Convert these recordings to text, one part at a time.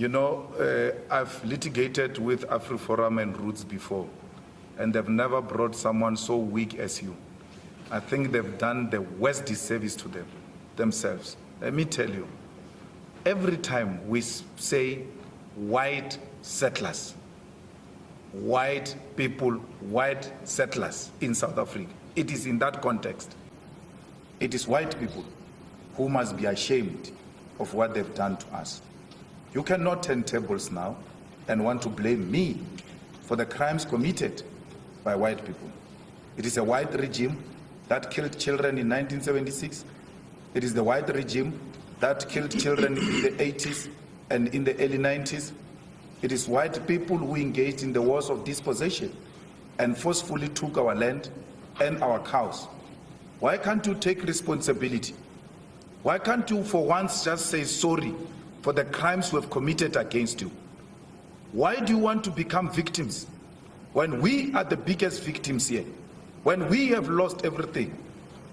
You know, I've litigated with AfriForum and Roots before, and they've never brought someone so weak as you. I think they've done the worst disservice to themselves. Let me tell you, every time we say white settlers, white people, white settlers in South Africa, it is in that context. It is white people who must be ashamed of what they've done to us. You cannot turn tables now and want to blame me for the crimes committed by white people. It is a white regime that killed children in 1976. It is the white regime that killed children in the 80s and in the early 90s. It is white people who engaged in the wars of dispossession and forcefully took our land and our cows. Why can't you take responsibility? Why can't you for once just say sorry for the crimes we have committed against you? Why do you want to become victims when we are the biggest victims here? When we have lost everything?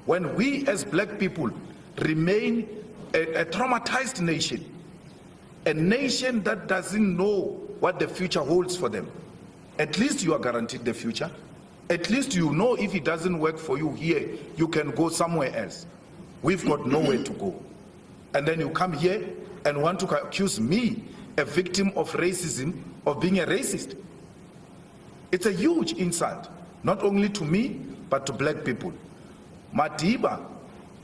When we as black people remain a traumatized nation? A nation that doesn't know what the future holds for them. At least you are guaranteed the future. At least you know if it doesn't work for you here, you can go somewhere else. We've got nowhere to go. And then you come here and want to accuse me, a victim of racism, of being a racist. It's a huge insult, not only to me, but to black people. Madiba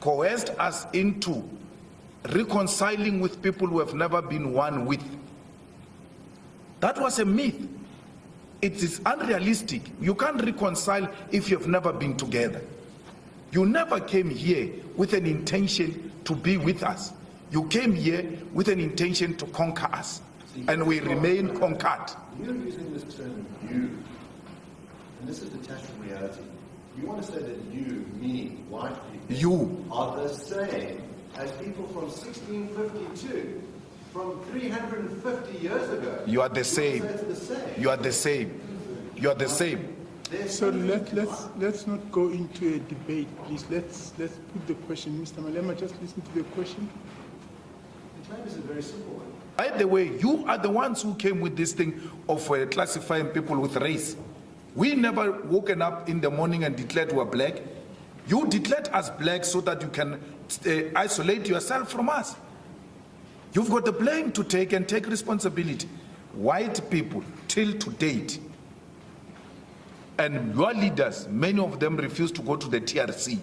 coerced us into reconciling with people who have never been one with. That was a myth. It is unrealistic. You can't reconcile if you've never been together. You never came here with an intention to be with us. You came here with an intention to conquer us, and we remain conquered. You're using this term "you," and this is detached from reality. You want to say that you, meaning white people, you are the same as people from 1652, from 350 years ago. You are the same. You are the same. You are the same. So let's not go into a debate, please. Let's put the question. Mr. Malema, just listen to the question. The time is a very simple one. By the way, you are the ones who came with this thing of classifying people with race. We never woken up in the morning and declared we were black. You declared us black so that you can isolate yourself from us. You've got the blame to take and take responsibility. White people, till to date, and your leaders, many of them refuse to go to the TRC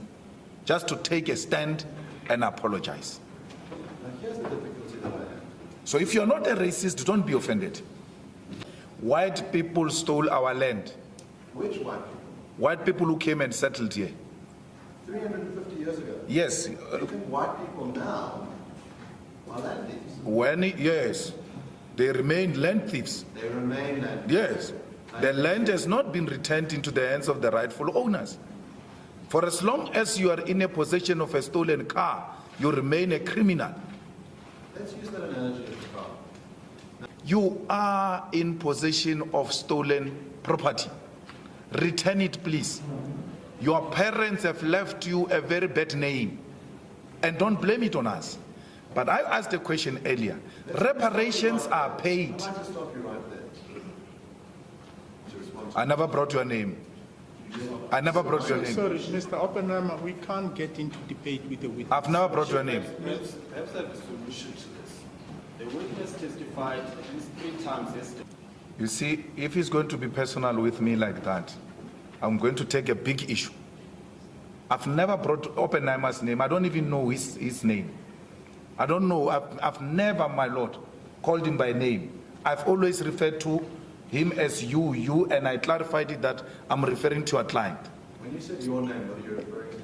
just to take a stand and apologize. Now here's the difficulty that I have. So if you're not a racist, don't be offended. White people stole our land. Which white people? White people who came and settled here. 350 years ago? Yes. You think white people now are land thieves? Yes. They remain land thieves. They remain land thieves. Yes. The land has not been returned into the hands of the rightful owners. For as long as you are in a possession of a stolen car, you remain a criminal. Let's use that analogy of the car. You are in possession of stolen property. Return it, please. Your parents have left you a very bad name, and don't blame it on us. But I asked a question earlier. Reparations are paid. I'd like to stop you right there. I never brought your name. I never brought your name. Sorry, Mr. Oppenheimer, we can't get into debate with the witness. I've never brought your name. Perhaps I have a solution to this. The witness testified at least 3 times yesterday. You see, if he's going to be personal with me like that, I'm going to take a big issue. I've never brought Oppenheimer's name. I don't even know his name. I don't know. I've never, my Lord, called him by name. I've always referred to him as you, and I clarified it that I'm referring to a client. When you said your name, what are you referring to?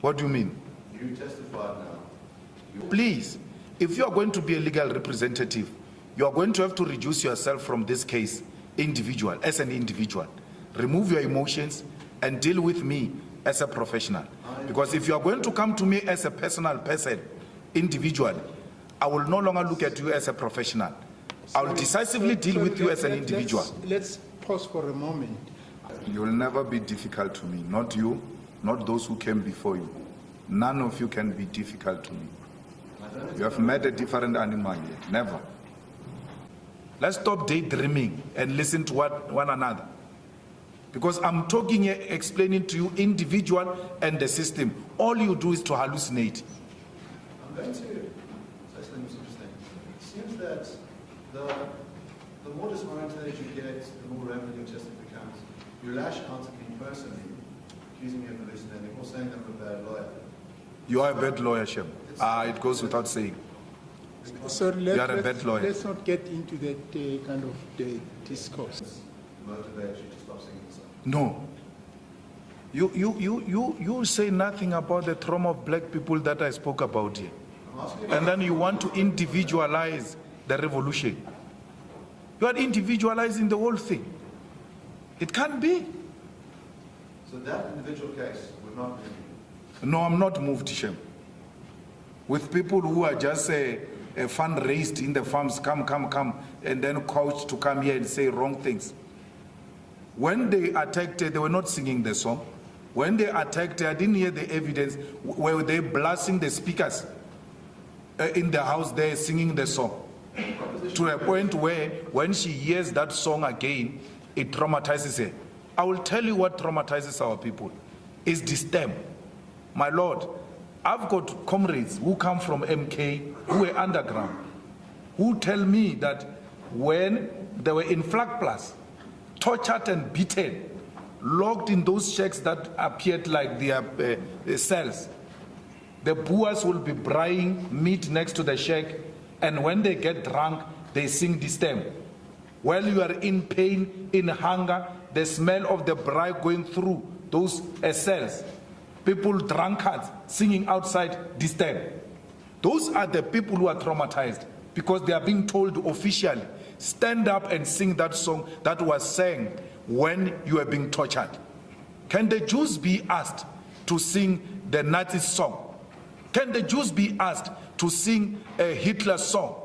What do you mean? You testified now. Please, if you are going to be a legal representative, you are going to have to reduce yourself from this case as an individual. Remove your emotions and deal with me as a professional. Because if you are going to come to me as a personal person, individually, I will no longer look at you as a professional. I will decisively deal with you as an individual. Let's pause for a moment. You will never be difficult to me, not you, not those who came before you. None of you can be difficult to me. You have met a different animal yet, never. Let's stop daydreaming and listen to one another. Because I'm talking here, explaining to you individual and the system. All you do is to hallucinate. I'm going to say something interesting. It seems that the more disorientated you get, the more rampant your testing becomes. You lash out at me personally, accusing me of hallucinating, or saying I'm a bad lawyer. You are a bad lawyer, Shem. It goes without saying. Sorry, You are a bad lawyer. let's not get into that kind of discourse. Motivate you to stop singing the song. No. You say nothing about the trauma of black people that I spoke about here. And then you want to individualize the revolution. You are individualizing the whole thing. It can't be. So that individual case would not be. No, I'm not moved, Shem. With people who are just fundraised in the farms, come, and then coached to come here and say wrong things. When they attacked, they were not singing the song. When they attacked, I didn't hear the evidence. Were they blasting the speakers in the house there singing the song? To a point where when she hears that song again, it traumatizes her. I will tell you what traumatizes our people. It's the stem. My Lord, I've got comrades who come from MK, who were underground, who tell me that when they were in Flag Plus, tortured and beaten, locked in those shacks that appeared like their cells, the Boers will be buying meat next to the shack, and when they get drunk, they sing this stem. While you are in pain, in hunger, the smell of the braai going through those cells, people drunkards singing outside this stem. Those are the people who are traumatized because they are being told officially, stand up and sing that song that was sang when you are being tortured. Can the Jews be asked to sing the Nazi song? Can the Jews be asked to sing a Hitler song?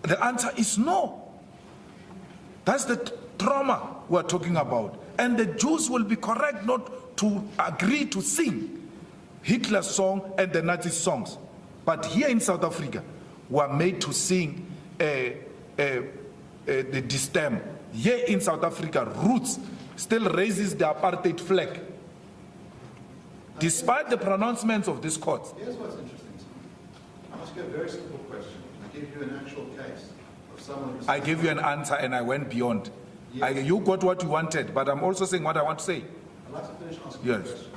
The answer is no. That's the trauma we're talking about. And the Jews will be correct not to agree to sing Hitler's song and the Nazi songs. But here in South Africa, we are made to sing the stem. Here in South Africa, Roots still raises the apartheid flag. Despite the pronouncements of this court. Here's what's interesting to me. I ask you a very simple question. I give you an actual case of someone who's... I gave you an answer and I went beyond. Yes. You got what you wanted, but I'm also saying what I want to say. I'd like to finish asking Yes. you a question.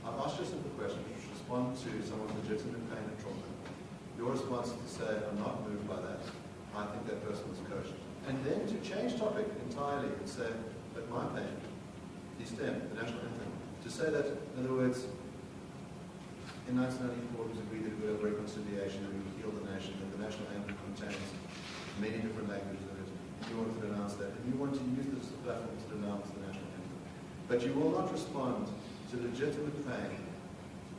I've asked you a simple question, which respond to someone's legitimate pain and trauma. Your response is to say, I'm not moved by that. I think that person was coached. And then to change topic entirely and say, but my pain, the stem, the national anthem, to say that, in other words, in 1994 it was agreed that we would have reconciliation and we would heal the nation, and the national anthem contains many different languages of it. You want to denounce that, and you want to use this as a platform to denounce the national anthem. But you will not respond to legitimate pain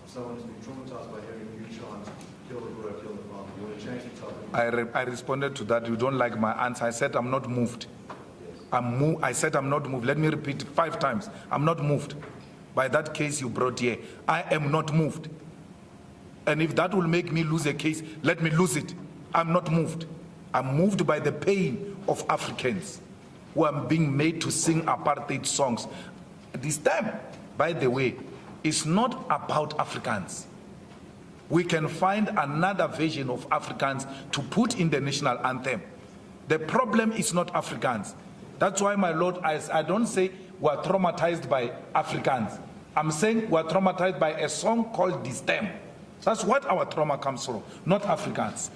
of someone who's been traumatized by hearing you chant, kill the Boer, kill the farmer. You want to change the topic. I responded to that. You don't like my answer. I said I'm not moved. I said I'm not moved. Let me repeat it 5 times. I'm not moved by that case you brought here. I am not moved. And if that will make me lose a case, let me lose it. I'm not moved. I'm moved by the pain of Africans who are being made to sing apartheid songs. This time, by the way, is not about Africans. We can find another version of Africans to put in the national anthem. The problem is not Africans. That's why, my Lord, I don't say we're traumatized by Africans. I'm saying we're traumatized by a song called The Stem. That's what our trauma comes from, not Africans.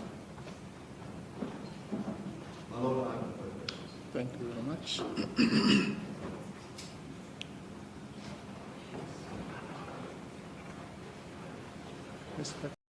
My Lord, I have no further questions. Thank you very much. Respect.